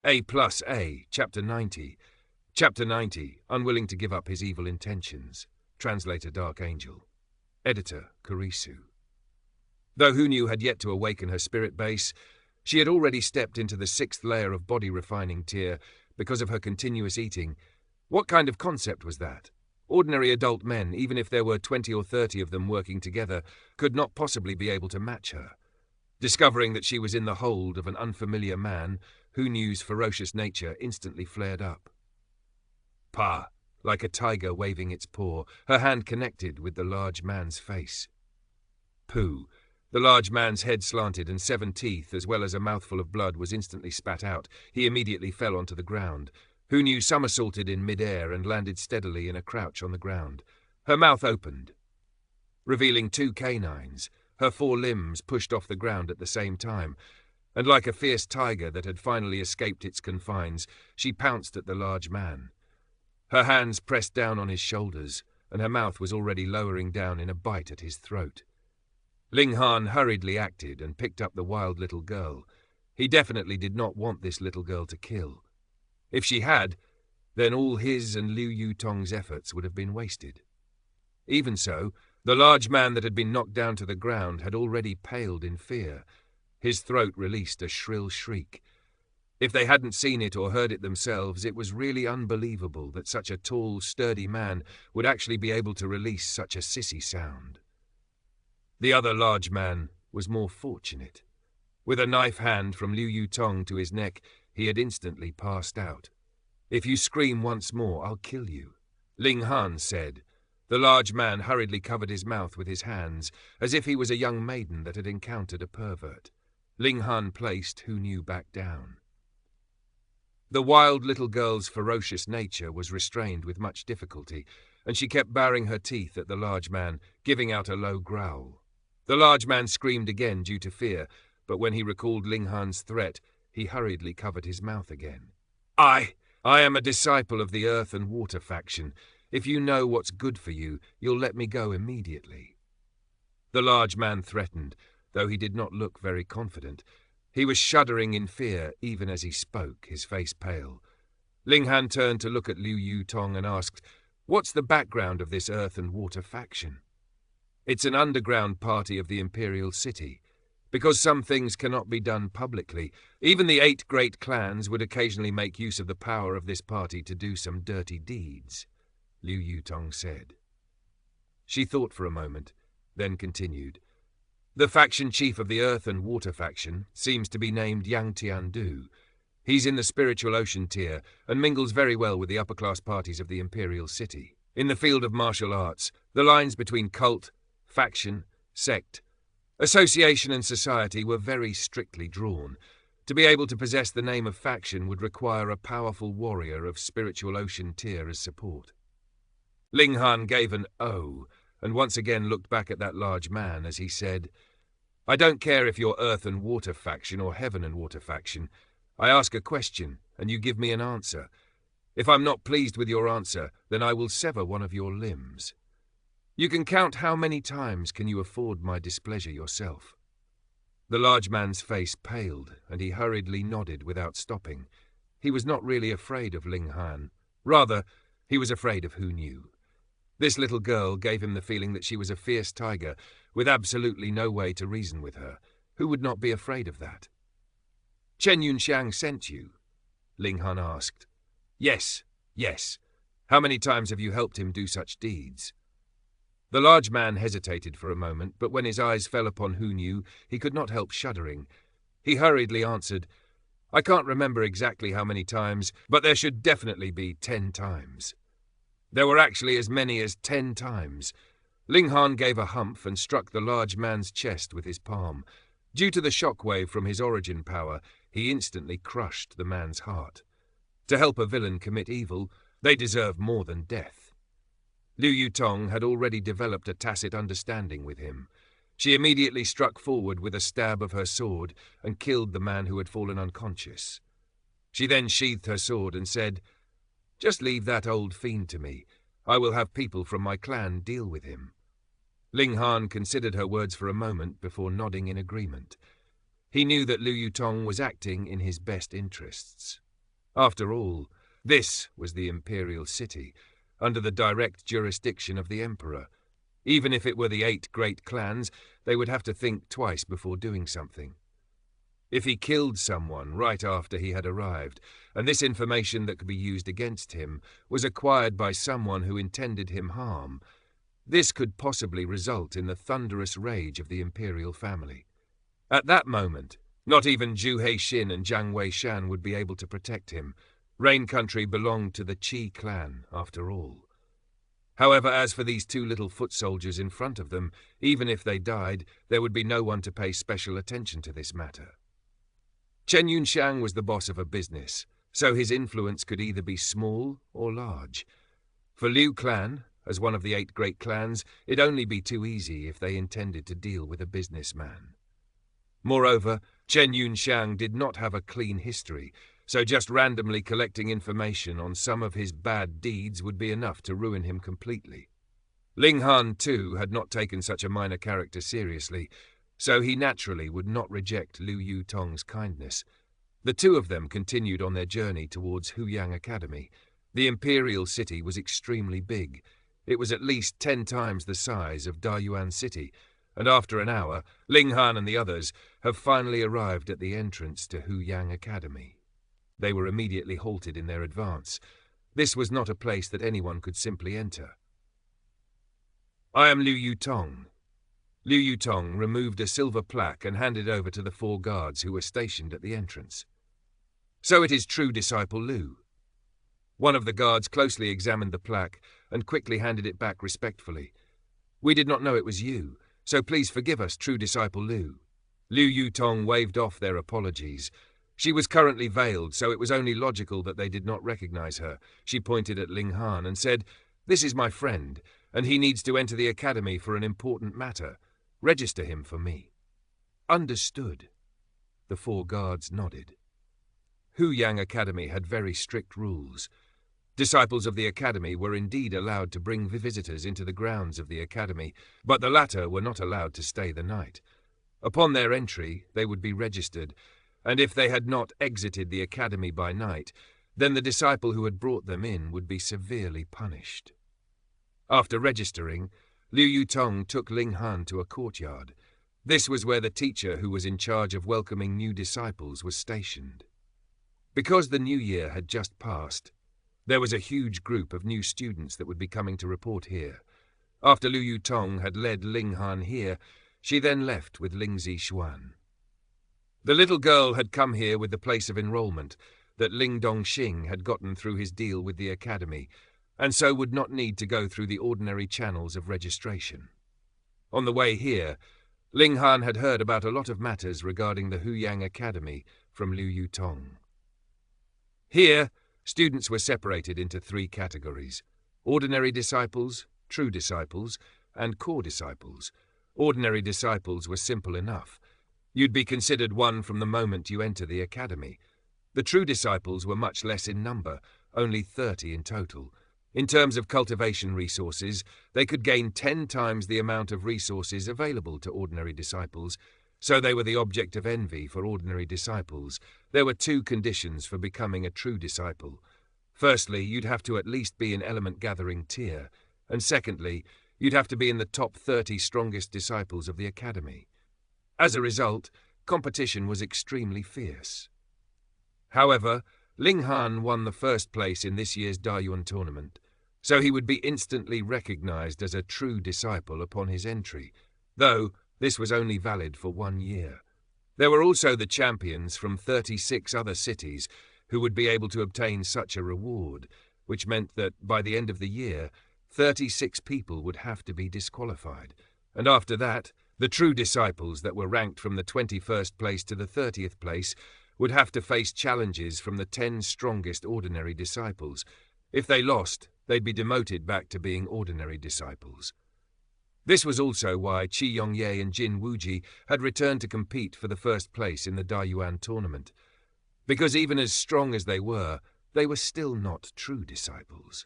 A plus A, Chapter 90. Chapter 90, unwilling to give up his evil intentions. Translator Dark Angel. Editor Kurisu. Though Hunyu had yet to awaken her spirit base, she had already stepped into the 6th layer of body-refining tier because of her continuous eating. What kind of concept was that? Ordinary adult men, even if there were 20 or 30 of them working together, could not possibly be able to match her. Discovering that she was in the hold of an unfamiliar man, Hunyu's ferocious nature instantly flared up. Pa, like a tiger waving its paw, her hand connected with the large man's face. Pooh. The large man's head slanted and 7 teeth, as well as a mouthful of blood, was instantly spat out. He immediately fell onto the ground. Hunyu somersaulted in mid-air and landed steadily in a crouch on the ground. Her mouth opened, revealing 2 canines. Her 4 limbs pushed off the ground at the same time, and like a fierce tiger that had finally escaped its confines, she pounced at the large man. Her hands pressed down on his shoulders, and her mouth was already lowering down in a bite at his throat. Ling Han hurriedly acted and picked up the wild little girl. He definitely did not want this little girl to kill. If she had, then all his and Liu Yutong's efforts would have been wasted. Even so, the large man that had been knocked down to the ground had already paled in fear. His throat released a shrill shriek. If they hadn't seen it or heard it themselves, it was really unbelievable that such a tall, sturdy man would actually be able to release such a sissy sound. The other large man was more fortunate. With a knife hand from Liu Yutong to his neck, he had instantly passed out. "If you scream once more, I'll kill you," Ling Han said. The large man hurriedly covered his mouth with his hands, as if he was a young maiden that had encountered a pervert. Ling Han placed Hunyu back down. The wild little girl's ferocious nature was restrained with much difficulty, and she kept baring her teeth at the large man, giving out a low growl. The large man screamed again due to fear, but when he recalled Ling Han's threat, he hurriedly covered his mouth again. I am a disciple of the Earth and Water faction. If you know what's good for you, you'll let me go immediately." The large man threatened, though he did not look very confident. He was shuddering in fear even as he spoke, his face pale. Ling Han turned to look at Liu Yutong and asked, "What's the background of this Earth and Water faction?" "It's an underground party of the Imperial City. Because some things cannot be done publicly, even the 8 great clans would occasionally make use of the power of this party to do some dirty deeds," Liu Yutong said. She thought for a moment, then continued. "The faction chief of the Earth and Water faction seems to be named Yang Tiandu. He's in the spiritual ocean tier and mingles very well with the upper-class parties of the Imperial City. In the field of martial arts, the lines between cult, faction, sect, association and society were very strictly drawn. To be able to possess the name of faction would require a powerful warrior of spiritual ocean tier as support." Ling Han gave an "oh," and once again looked back at that large man as he said, "I don't care if you're Earth and Water faction or Heaven and Water faction. I ask a question, and you give me an answer. If I'm not pleased with your answer, then I will sever one of your limbs. You can count how many times can you afford my displeasure yourself." The large man's face paled, and he hurriedly nodded without stopping. He was not really afraid of Ling Han. Rather, he was afraid of Hunyu. This little girl gave him the feeling that she was a fierce tiger, with absolutely no way to reason with her. Who would not be afraid of that? "Chen Yunxiang sent you?" Ling Han asked. Yes. How many times have you helped him do such deeds?" The large man hesitated for a moment, but when his eyes fell upon Hunyu, he could not help shuddering. He hurriedly answered, "I can't remember exactly how many times, but there should definitely be 10 times. There were actually as many as 10 times. Ling Han gave a humph and struck the large man's chest with his palm. Due to the shockwave from his origin power, he instantly crushed the man's heart. To help a villain commit evil, they deserve more than death. Liu Yutong had already developed a tacit understanding with him. She immediately struck forward with a stab of her sword and killed the man who had fallen unconscious. She then sheathed her sword and said, "Just leave that old fiend to me. I will have people from my clan deal with him." Ling Han considered her words for a moment before nodding in agreement. He knew that Liu Yutong was acting in his best interests. After all, this was the imperial city, under the direct jurisdiction of the emperor. Even if it were the 8 great clans, they would have to think twice before doing something. If he killed someone right after he had arrived, and this information that could be used against him was acquired by someone who intended him harm, this could possibly result in the thunderous rage of the imperial family. At that moment, not even Zhu Haixin and Jiang Weishan would be able to protect him. Rain Country belonged to the Qi clan, after all. However, as for these 2 little foot soldiers in front of them, even if they died, there would be no one to pay special attention to this matter. Chen Yunxiang was the boss of a business, so his influence could either be small or large. For Liu clan, as one of the 8 great clans, it'd only be too easy if they intended to deal with a businessman. Moreover, Chen Yunxiang did not have a clean history, so just randomly collecting information on some of his bad deeds would be enough to ruin him completely. Ling Han, too, had not taken such a minor character seriously, so he naturally would not reject Liu Yutong's kindness. The 2 of them continued on their journey towards Huyang Academy. The imperial city was extremely big. It was at least 10 times the size of Dayuan City, and after an hour, Ling Han and the others have finally arrived at the entrance to Huyang Academy. They were immediately halted in their advance. This was not a place that anyone could simply enter. "I am Liu Yutong." Liu Yutong removed a silver plaque and handed over to the 4 guards who were stationed at the entrance. "So it is true disciple Liu." One of the guards closely examined the plaque and quickly handed it back respectfully. "We did not know it was you, so please forgive us, true disciple Liu." Liu Yutong waved off their apologies. She was currently veiled, so it was only logical that they did not recognize her. She pointed at Ling Han and said, "This is my friend, and he needs to enter the academy for an important matter. Register him for me." "Understood." The 4 guards nodded. Huyang Academy had very strict rules. Disciples of the academy were indeed allowed to bring visitors into the grounds of the academy, but the latter were not allowed to stay the night. Upon their entry, they would be registered, and if they had not exited the academy by night, then the disciple who had brought them in would be severely punished. After registering, Liu Yutong took Ling Han to a courtyard. This was where the teacher who was in charge of welcoming new disciples was stationed. Because the new year had just passed, there was a huge group of new students that would be coming to report here. After Liu Yutong had led Ling Han here, she then left with Ling Zixuan. The little girl had come here with the place of enrollment that Ling Dongxing had gotten through his deal with the academy, and so would not need to go through the ordinary channels of registration. On the way here, Ling Han had heard about a lot of matters regarding the Huyang Academy from Liu Yutong. Here, students were separated into 3 categories: ordinary disciples, true disciples, and core disciples. Ordinary disciples were simple enough. You'd be considered one from the moment you enter the academy. The true disciples were much less in number, only 30 in total. In terms of cultivation resources, they could gain 10 times the amount of resources available to ordinary disciples, so they were the object of envy for ordinary disciples. There were 2 conditions for becoming a true disciple. Firstly, you'd have to at least be in element-gathering tier, and secondly, you'd have to be in the top 30 strongest disciples of the academy. As a result, competition was extremely fierce. However, Ling Han won the first place in this year's Dayuan tournament, so he would be instantly recognized as a true disciple upon his entry, though this was only valid for 1 year. There were also the champions from 36 other cities who would be able to obtain such a reward, which meant that by the end of the year, 36 people would have to be disqualified, and after that, the true disciples that were ranked from the 21st place to the 30th place would have to face challenges from the 10 strongest ordinary disciples. If they lost, they'd be demoted back to being ordinary disciples. This was also why Qi Yongye and Jin Wuji had returned to compete for the first place in the Dayuan tournament, because even as strong as they were still not true disciples.